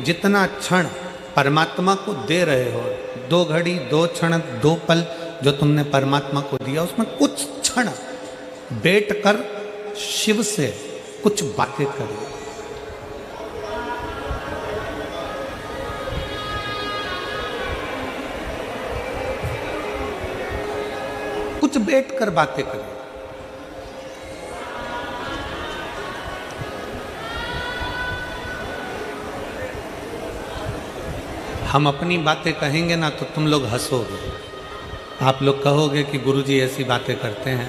जितना क्षण परमात्मा को दे रहे हो, 2 घड़ी 2 क्षण 2 पल जो तुमने परमात्मा को दिया, उसमें कुछ क्षण बैठ कर शिव से कुछ बातें करो। कुछ बैठ कर बातें करो। हम अपनी बातें कहेंगे ना तो तुम लोग हंसोगे, आप लोग कहोगे कि गुरुजी ऐसी बातें करते हैं।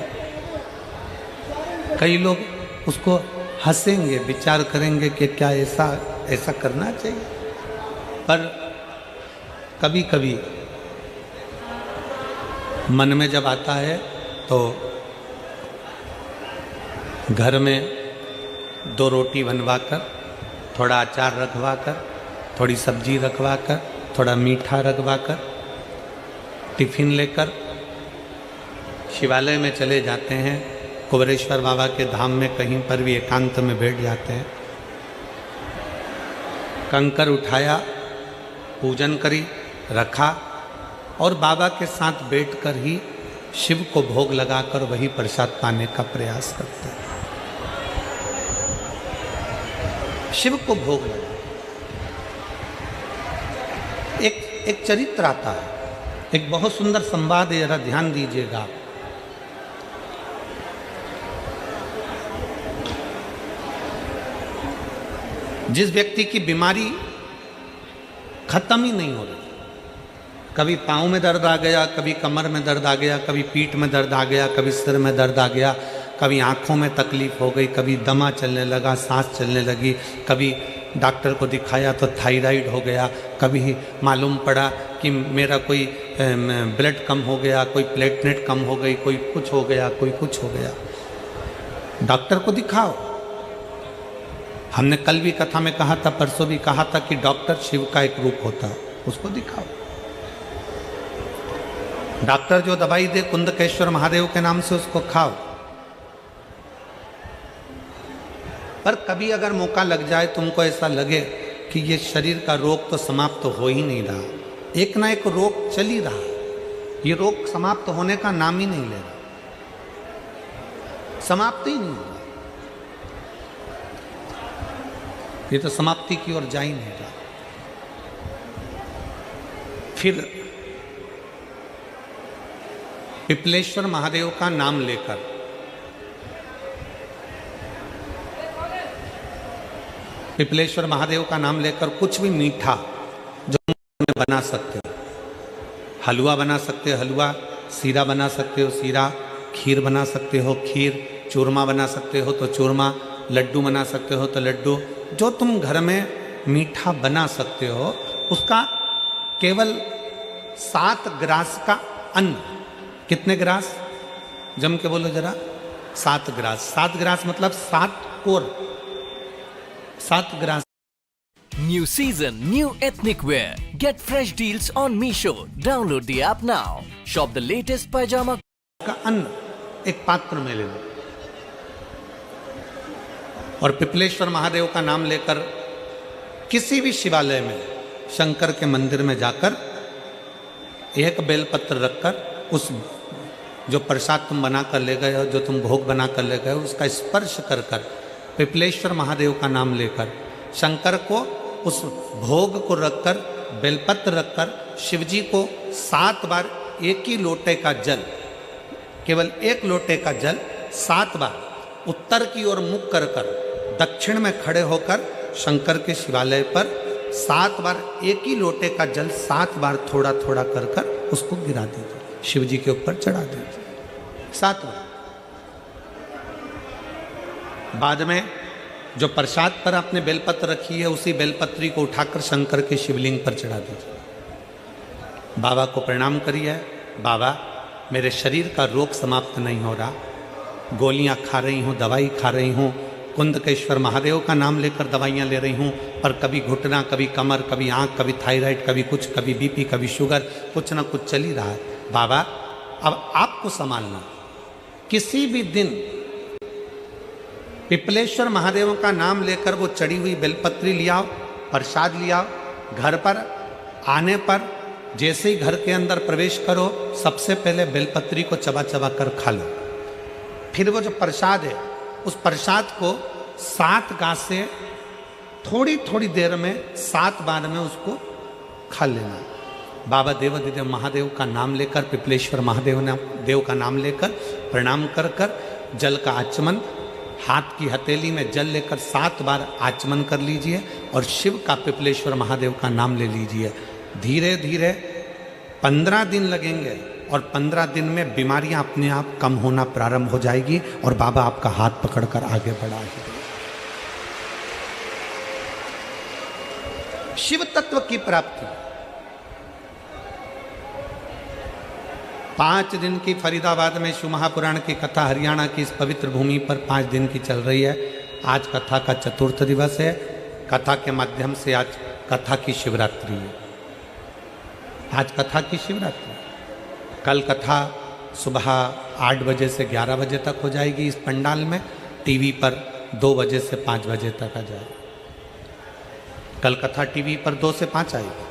कई लोग उसको हंसेंगे, विचार करेंगे कि क्या ऐसा करना चाहिए। पर कभी कभी मन में जब आता है तो घर में 2 रोटी बनवा कर, थोड़ा अचार रखवा कर, थोड़ी सब्जी रखवा कर, थोड़ा मीठा रखवा कर, टिफिन लेकर शिवालय में चले जाते हैं। कुबेरेश्वर बाबा के धाम में कहीं पर भी एकांत में बैठ जाते हैं। कंकर उठाया, पूजन करी, रखा और बाबा के साथ बैठकर ही शिव को भोग लगाकर वही प्रसाद पाने का प्रयास करते हैं। शिव को भोग लगा। एक चरित्र आता है, एक बहुत सुंदर संवाद है, जरा ध्यान दीजिएगा। जिस व्यक्ति की बीमारी खत्म ही नहीं हो रही, कभी पाँव में दर्द आ गया, कभी कमर में दर्द आ गया, कभी पीठ में दर्द आ गया, कभी सिर में दर्द आ गया, कभी आँखों में तकलीफ हो गई, कभी दमा चलने लगा, सांस चलने लगी, कभी डॉक्टर को दिखाया तो थायराइड हो गया, कभी मालूम पड़ा कि मेरा कोई ब्लड कम हो गया, कोई प्लेटलेट कम हो गई, कोई कुछ हो गया, कोई कुछ हो गया। डॉक्टर को दिखाओ। हमने कल भी कथा में कहा था, परसों भी कहा था कि डॉक्टर शिव का एक रूप होता है, उसको दिखाओ। डॉक्टर जो दवाई दे कुंदकेश्वर महादेव के नाम से, उसको खाओ। पर कभी अगर मौका लग जाए, तुमको ऐसा लगे कि ये शरीर का रोग तो समाप्त हो ही नहीं रहा, एक ना एक रोग चल ही रहा, ये रोग समाप्त होने का नाम ही नहीं ले रहा, समाप्त ही नहीं हो रहा, ये तो समाप्ति की ओर जा ही नहीं रहा। फिर पिपलेश्वर महादेव का नाम लेकर पिपलेश्वर महादेव का नाम लेकर कुछ भी मीठा जो में बना सकते हो, हलवा बना सकते हो हलवा, सीरा बना सकते हो सीरा, खीर बना सकते हो खीर, चूरमा बना सकते हो तो चूरमा, लड्डू बना सकते हो तो लड्डू, जो तुम घर में मीठा बना सकते हो, उसका केवल 7 ग्रास का अन्न। कितने ग्रास? जम के बोलो जरा। 7 ग्रास। 7 ग्रास मतलब 7 core, 7 grass. New season, new ethnic wear. Get fresh deals on Meesho. Download the app now. Shop the latest pajama का अन्न एक पात्र में ले लो और पिपलेश्वर महादेव का नाम लेकर किसी भी शिवालय में, शंकर के मंदिर में जाकर एक बेलपत्र रखकर उस जो प्रसाद तुम बना कर ले गए हो, जो तुम भोग बना कर ले गए हो, उसका स्पर्श कर कर पिपलेश्वर महादेव का नाम लेकर शंकर को उस भोग को रखकर, बेलपत्र रखकर शिवजी को 7 बार एक ही लोटे का जल, केवल एक लोटे का जल 7 बार उत्तर की ओर मुख कर कर दक्षिण में खड़े होकर शंकर के शिवालय पर 7 बार एक ही लोटे का जल 7 बार थोड़ा थोड़ा कर कर उसको गिरा दीजिए, शिव जी के ऊपर चढ़ा दीजिए 7 बार। बाद में जो प्रसाद पर आपने बेलपत्र रखी है, उसी बेलपत्री को उठाकर शंकर के शिवलिंग पर चढ़ा दीजिए। बाबा को प्रणाम करिए, बाबा मेरे शरीर का रोग समाप्त नहीं हो रहा, गोलियां खा रही हूँ, दवाई खा रही हूँ, कुंदकेश्वर महादेव का नाम लेकर दवाइयाँ ले रही हूँ, पर कभी घुटना, कभी कमर, कभी आँख, कभी थायराइड, कभी कुछ, कभी बीपी, कभी शुगर, कुछ ना कुछ चल ही रहा है। बाबा अब आपको संभालना। किसी भी दिन पिपलेश्वर महादेव का नाम लेकर वो चढ़ी हुई बेलपत्री लियाओ, प्रसाद लिया। घर पर आने पर जैसे ही घर के अंदर प्रवेश करो, सबसे पहले बेलपत्री को चबा चबा कर खा लो। फिर वो जो प्रसाद है, उस प्रसाद को 7 गांठ से थोड़ी थोड़ी देर में 7 बार में उसको खा लेना। बाबा देवाधिदेव महादेव का नाम लेकर, पिपलेश्वर महादेव का नाम लेकर प्रणाम कर कर जल का आचमन, हाथ की हथेली में जल लेकर 7 बार आचमन कर लीजिए और शिव का, पिपलेश्वर महादेव का नाम ले लीजिए। धीरे धीरे 15 दिन लगेंगे और 15 दिन में बीमारियां अपने आप कम होना प्रारंभ हो जाएगी और बाबा आपका हाथ पकड़कर आगे बढ़ाएंगे। शिव तत्व की प्राप्ति। 5 दिन की फरीदाबाद में शिव महापुराण की कथा हरियाणा की इस पवित्र भूमि पर 5 दिन की चल रही है। आज कथा का चतुर्थ दिवस है। कथा के माध्यम से आज कथा की शिवरात्रि है। आज कथा की शिवरात्रि। कल कथा सुबह 8 बजे से 11 बजे तक हो जाएगी इस पंडाल में। टीवी पर 2 बजे से 5 बजे तक आ जाएगी। कल कथा टीवी पर 2 से 5 आएगी।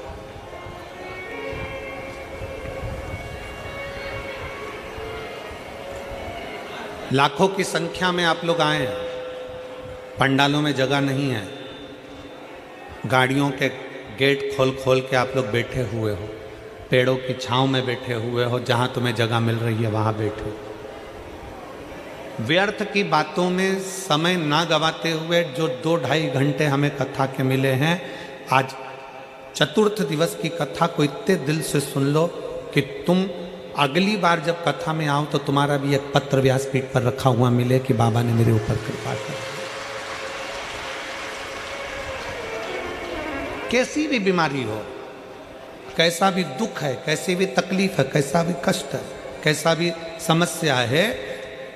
लाखों की संख्या में आप लोग आए हैं। पंडालों में जगह नहीं है। गाड़ियों के गेट खोल खोल के आप लोग बैठे हुए हो। पेड़ों की छांव में बैठे हुए हो। जहां तुम्हें जगह मिल रही है वहां बैठो। व्यर्थ की बातों में समय ना गवाते हुए जो 2-2.5 घंटे हमें कथा के मिले हैं, आज चतुर्थ दिवस की कथा को इतने दिल से सुन लो कि तुम अगली बार जब कथा में आओ तो तुम्हारा भी एक पत्र व्यासपीठ पर रखा हुआ मिले कि बाबा ने मेरे ऊपर कृपा कर। कैसी भी बीमारी हो, कैसा भी दुख है, कैसी भी तकलीफ है, कैसा भी कष्ट है, कैसा भी समस्या है,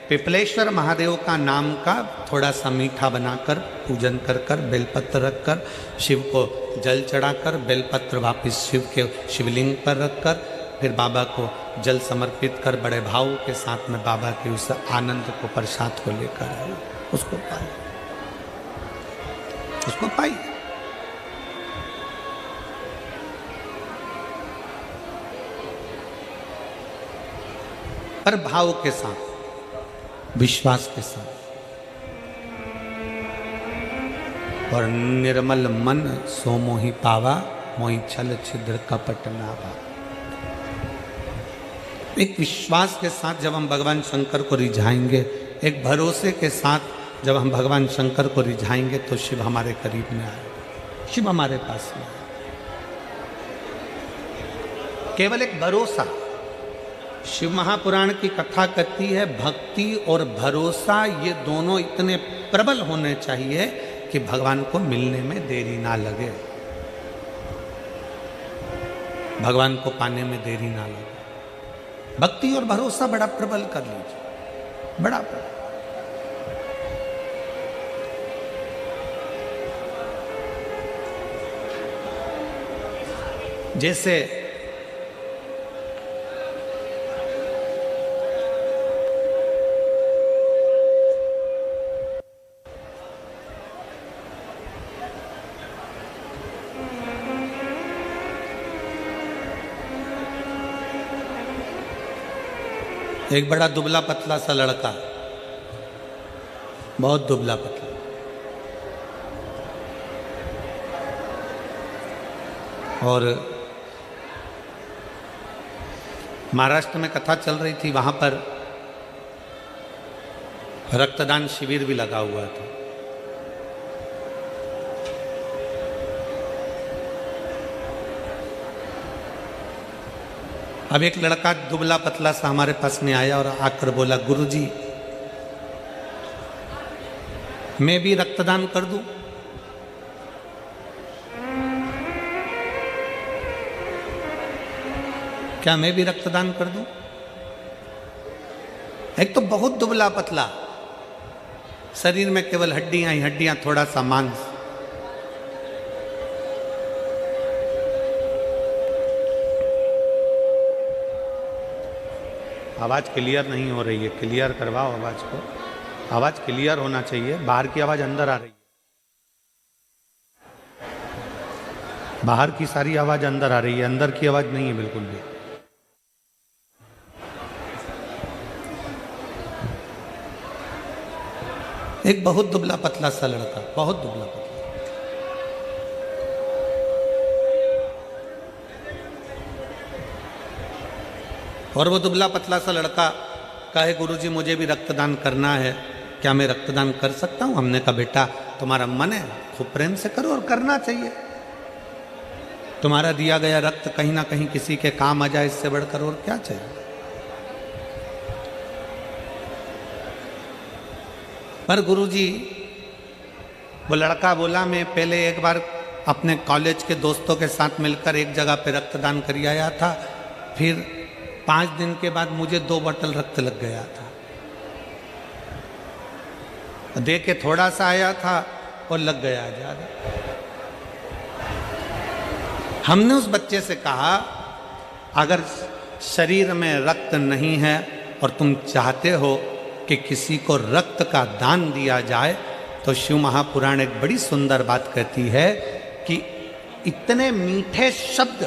पिपलेश्वर महादेव का नाम का थोड़ा सा मीठा बनाकर पूजन कर कर, बेलपत्र रखकर, शिव को जल चढ़ाकर, बेलपत्र वापस शिव के शिवलिंग पर रखकर, फिर बाबा को जल समर्पित कर बड़े भाव के साथ में बाबा के उस आनंद को, प्रसाद को लेकर आए। उसको पाइए, उसको पाइए। पर भाव के साथ, विश्वास के साथ और निर्मल मन सो मोहि पावा, मोहि छल छिद्र कपट नावा। एक विश्वास के साथ जब हम भगवान शंकर को रिझाएंगे, एक भरोसे के साथ जब हम भगवान शंकर को रिझाएंगे तो शिव हमारे करीब में आएगा, शिव हमारे पास में आएगा। केवल एक भरोसा। शिव महापुराण की कथा कहती है भक्ति और भरोसा ये दोनों इतने प्रबल होने चाहिए कि भगवान को मिलने में देरी ना लगे, भगवान को पाने में देरी ना लगे। भक्ति और भरोसा बड़ा प्रबल कर लीजिए, बड़ा प्रबल। जैसे एक बड़ा दुबला पतला सा लड़का, बहुत दुबला पतला, और महाराष्ट्र में कथा चल रही थी। वहां पर रक्तदान शिविर भी लगा हुआ था। अब एक लड़का दुबला पतला सा हमारे पास में आया और आकर बोला, गुरुजी मैं भी रक्तदान कर दूं? क्या मैं भी रक्तदान कर दूं? एक तो बहुत दुबला पतला, शरीर में केवल हड्डियां ही हड्डियां, थोड़ा सा मांस। आवाज क्लियर नहीं हो रही है, क्लियर करवाओ आवाज को। आवाज क्लियर होना चाहिए, बाहर की आवाज अंदर आ रही है। बाहर की सारी आवाज अंदर आ रही है, अंदर की आवाज नहीं है बिल्कुल भी। एक बहुत दुबला पतला सा लड़का, बहुत दुबला पतला, और वो दुबला पतला सा लड़का कहे गुरुजी मुझे भी रक्तदान करना है, क्या मैं रक्तदान कर सकता हूं? हमने कहा बेटा तुम्हारा मन है, खूब प्रेम से करो और करना चाहिए। तुम्हारा दिया गया रक्त कहीं ना कहीं किसी के काम आ जाए, इससे बढ़कर और क्या चाहिए। पर गुरुजी, वो लड़का बोला मैं पहले एक बार अपने कॉलेज के दोस्तों के साथ मिलकर एक जगह पे रक्तदान कर आया था, फिर 5 दिन के बाद मुझे 2 बोतल रक्त लग गया था। दे के थोड़ा सा आया था और लग गया ज्यादा। हमने उस बच्चे से कहा अगर शरीर में रक्त नहीं है और तुम चाहते हो कि किसी को रक्त का दान दिया जाए, तो शिव महापुराण एक बड़ी सुंदर बात कहती है कि इतने मीठे शब्द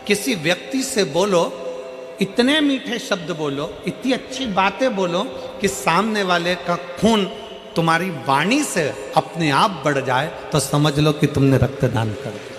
किसी व्यक्ति से बोलो, इतने मीठे शब्द बोलो, इतनी अच्छी बातें बोलो कि सामने वाले का खून तुम्हारी वाणी से अपने आप बढ़ जाए, तो समझ लो कि तुमने रक्तदान कर दिया।